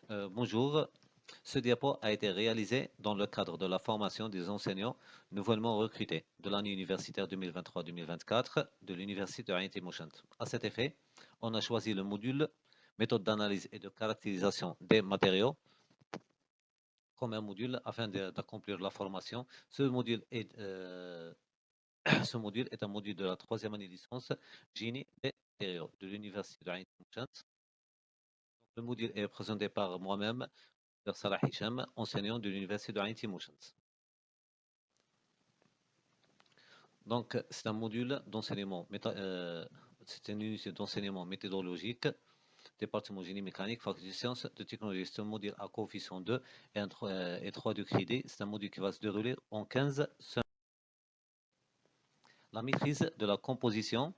Bonjour, ce diapo a été réalisé dans le cadre de la formation des enseignants nouvellement recrutés de l'année universitaire 2023-2024 de l'Université de Ain Timousent. À cet effet, on a choisi le module méthode d'analyse et de caractérisation des matériaux comme un module afin d'accomplir la formation. Ce module est un module de la troisième année licence génie des matériaux de l'Université de Ain Timousent. Le module est présenté par moi-même, Dr Salah Hicham, enseignant de l'Université de Ain Timousent. Donc, c'est un module d'enseignement, c'est une unité d'enseignement méthodologique, département génie mécanique, faculté de sciences, de technologie. C'est un module à coefficient 2 et 3 de crédit. C'est un module qui va se dérouler en 15 semaines. La maîtrise de la composition,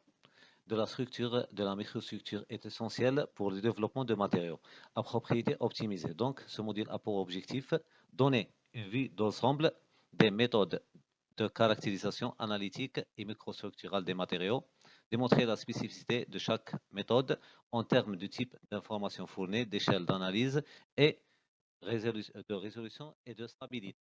de la structure, de la microstructure est essentielle pour le développement de matériaux à propriété optimisée. Donc, ce module a pour objectif donner une vue d'ensemble des méthodes de caractérisation analytique et microstructurale des matériaux, démontrer la spécificité de chaque méthode en termes de type d'information fournie, d'échelle d'analyse et de résolution et de stabilité.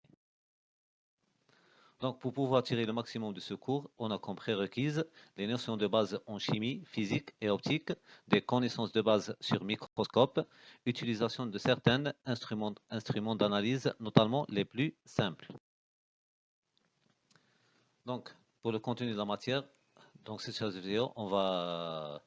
Donc, pour pouvoir tirer le maximum de ce cours, on a comme prérequis les notions de base en chimie, physique et optique, des connaissances de base sur microscope, utilisation de certains instruments d'analyse, notamment les plus simples. Donc, pour le contenu de la matière, donc cette vidéo, on va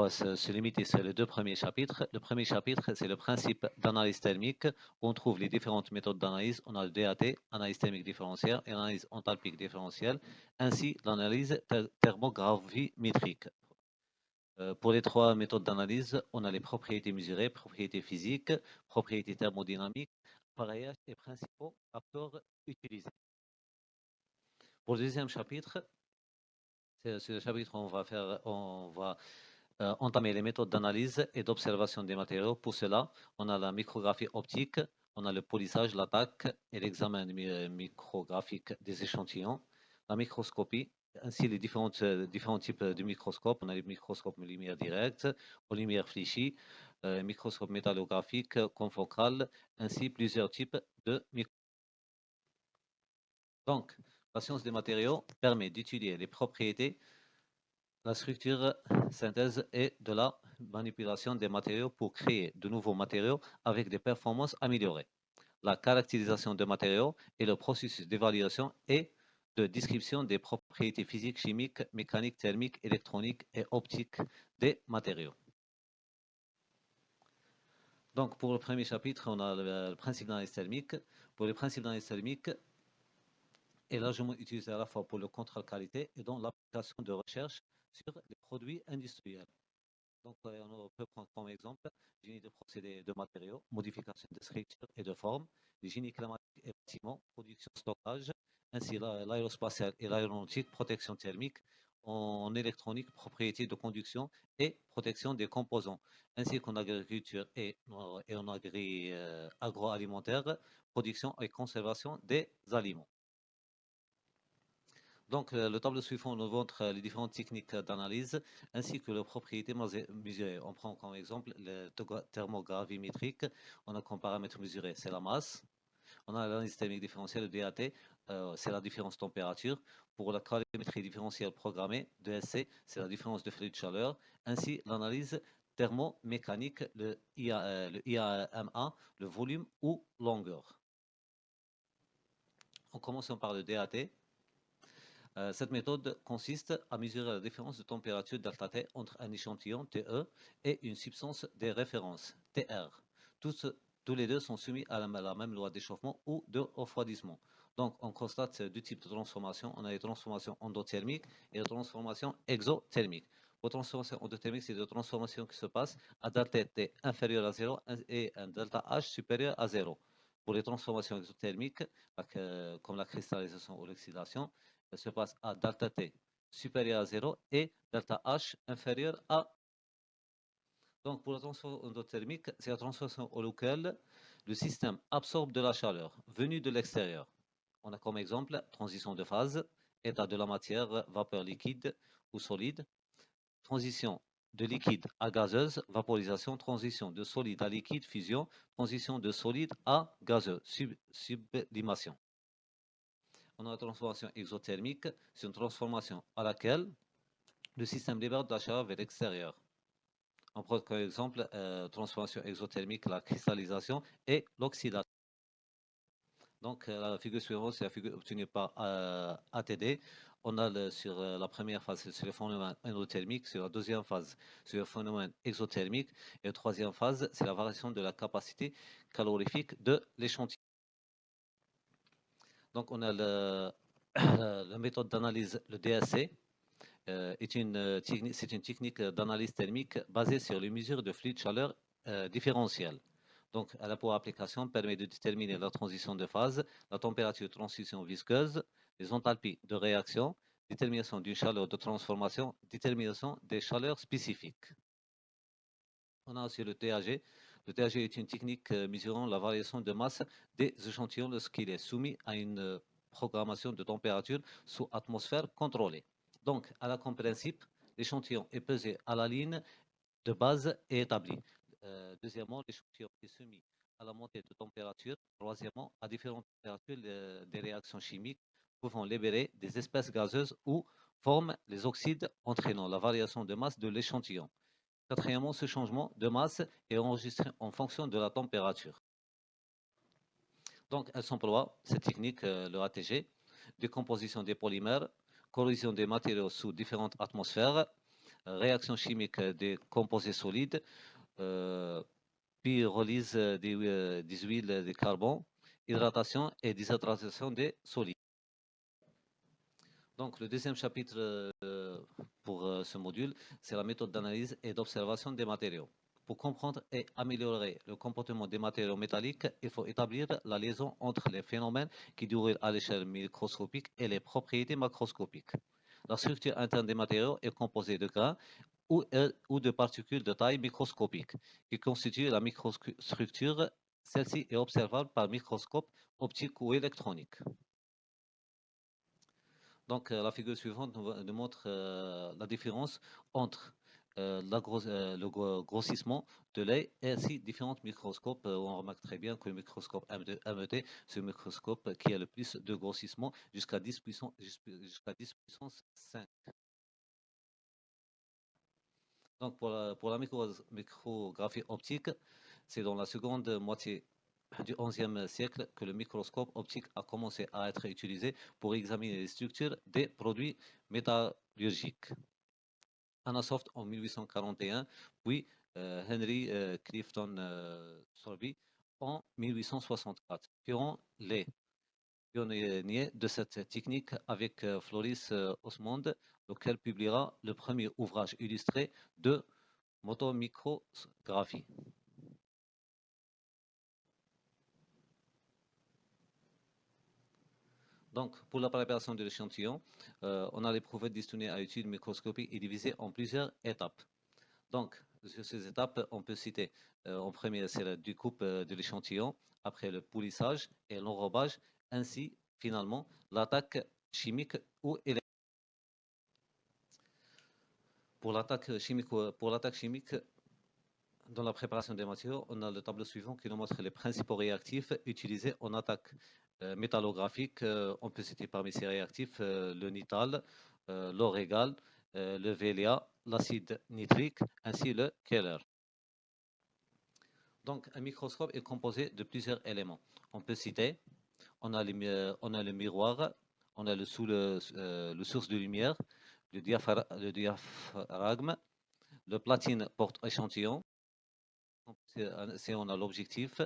se limiter sur les deux premiers chapitres. Le premier chapitre, c'est le principe d'analyse thermique, où on trouve les différentes méthodes d'analyse. On a le DAT, analyse thermique différentielle, et analyse enthalpique différentielle, ainsi l'analyse thermogravimétrique. Pour les trois méthodes d'analyse, on a les propriétés mesurées, propriétés physiques, propriétés thermodynamiques, appareillage et principaux facteurs utilisés. Pour le deuxième chapitre, c'est le chapitre où on va entamer les méthodes d'analyse et d'observation des matériaux. Pour cela, on a la micrographie optique, on a le polissage, l'attaque et l'examen micrographique des échantillons, la microscopie, ainsi les différents types de microscopes. On a les microscopes lumière directe, aux lumières fléchies, microscope métallographique, confocal, ainsi plusieurs types de microscopes. Donc, la science des matériaux permet d'étudier les propriétés, la structure, synthèse et de la manipulation des matériaux pour créer de nouveaux matériaux avec des performances améliorées. La caractérisation des matériaux et le processus d'évaluation et de description des propriétés physiques, chimiques, mécaniques, thermiques, électroniques et optiques des matériaux. Donc, pour le premier chapitre, on a le principe d'analyse thermique. Pour le principe d'analyse thermique, est largement utilisé à la fois pour le contrôle qualité et dans l'application de recherche sur les produits industriels. Donc, on peut prendre comme exemple génie de procédés de matériaux, modification de structure et de forme, le génie climatique et bâtiment, production, stockage, ainsi l'aérospatial et l'aéronautique, protection thermique, en électronique, propriété de conduction et protection des composants, ainsi qu'en agriculture et en agroalimentaire, production et conservation des aliments. Donc, le tableau suivant nous montre les différentes techniques d'analyse ainsi que leurs propriétés mesurées. On prend comme exemple le thermogravimétrique. On a comme paramètre mesuré, c'est la masse. On a l'analyse thermique différentielle, le DAT, c'est la différence de température. Pour la calorimétrie différentielle programmée, DSC, c'est la différence de flux de chaleur. Ainsi, l'analyse thermomécanique, le IAMA, le volume ou longueur. En commençant par le DAT. Cette méthode consiste à mesurer la différence de température delta T entre un échantillon TE et une substance de référence TR. Tous les deux sont soumis à la même loi d'échauffement ou de refroidissement. Donc, on constate deux types de transformations. On a les transformations endothermiques et les transformations exothermiques. Les transformations endothermiques, c'est des transformations qui se passent à delta T inférieur à 0 et un delta H supérieur à 0. Pour les transformations exothermiques, comme la cristallisation ou l'oxydation, elle se passe à delta T supérieur à 0 et delta H inférieur à. Donc, pour la transformation endothermique, c'est la transformation au laquelle le système absorbe de la chaleur venue de l'extérieur. On a comme exemple transition de phase, état de la matière, vapeur liquide ou solide, transition de liquide à gazeuse, vaporisation, transition de solide à liquide, fusion, transition de solide à gazeux, sublimation. On a la transformation exothermique, c'est une transformation à laquelle le système libère de la chaleur vers l'extérieur. On prend comme exemple transformation exothermique, la cristallisation et l'oxydation. Donc la figure suivante, c'est la figure obtenue par ATD. On a sur la première phase, c'est le phénomène endothermique, sur la deuxième phase, c'est le phénomène exothermique, et la troisième phase, c'est la variation de la capacité calorifique de l'échantillon. Donc on a la méthode d'analyse, le DSC, c'est une technique d'analyse thermique basée sur les mesures de flux de chaleur différentielle. Donc, elle a pour application permet de déterminer la transition de phase, la température de transition visqueuse, les enthalpies de réaction, détermination d'une chaleur de transformation, détermination des chaleurs spécifiques. On a aussi le TAG. Le TAG est une technique mesurant la variation de masse des échantillons lorsqu'il est soumis à une programmation de température sous atmosphère contrôlée. Donc, à la comme principe, l'échantillon est pesé à la ligne de base et établi. Deuxièmement, l'échantillon est soumis à la montée de température. Troisièmement, à différentes températures, des réactions chimiques pouvant libérer des espèces gazeuses ou forment les oxydes entraînant la variation de masse de l'échantillon. Quatrièmement, ce changement de masse est enregistré en fonction de la température. Donc, elle s'emploie, cette technique, le ATG, décomposition des polymères, corrosion des matériaux sous différentes atmosphères, réaction chimique des composés solides, pyrolyse des huiles de carbone, hydratation et déshydratation des solides. Donc, le deuxième chapitre pour ce module, c'est la méthode d'analyse et d'observation des matériaux. Pour comprendre et améliorer le comportement des matériaux métalliques, il faut établir la liaison entre les phénomènes qui déroulent à l'échelle microscopique et les propriétés macroscopiques. La structure interne des matériaux est composée de grains ou de particules de taille microscopique qui constituent la microstructure. Celle-ci est observable par microscope optique ou électronique. Donc, la figure suivante nous montre la différence entre le grossissement de l'œil et ainsi différents microscopes. On remarque très bien que le microscope MET, c'est le microscope qui a le plus de grossissement jusqu'à 10 puissance 5. Donc, pour la micrographie optique, c'est dans la seconde moitié du XIe siècle que le microscope optique a commencé à être utilisé pour examiner les structures des produits métallurgiques. Anna Soft en 1841, puis Henry Clifton Sorby en 1864, furent les pionniers de cette technique avec Floris Osmond, lequel publiera le premier ouvrage illustré de motomicrographie. Donc, pour la préparation de l'échantillon, on a l'éprouvé destinées à étude microscopique et divisée en plusieurs étapes. Donc, sur ces étapes, on peut citer en premier, c'est la découpe de l'échantillon, après le polissage et l'enrobage, ainsi, finalement, l'attaque chimique ou électrique. Pour l'attaque chimique, dans la préparation des matériaux, on a le tableau suivant qui nous montre les principaux réactifs utilisés en attaque métallographique. On peut citer parmi ces réactifs le nital, l'or égal, le VLA, l'acide nitrique, ainsi le Keller. Donc, un microscope est composé de plusieurs éléments. On peut citer, on a le miroir, on a le source de lumière, le diaphragme, le platine porte-échantillon, on a l'objectif,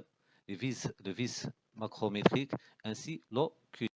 le vis macrométrique, ainsi l'oculaire.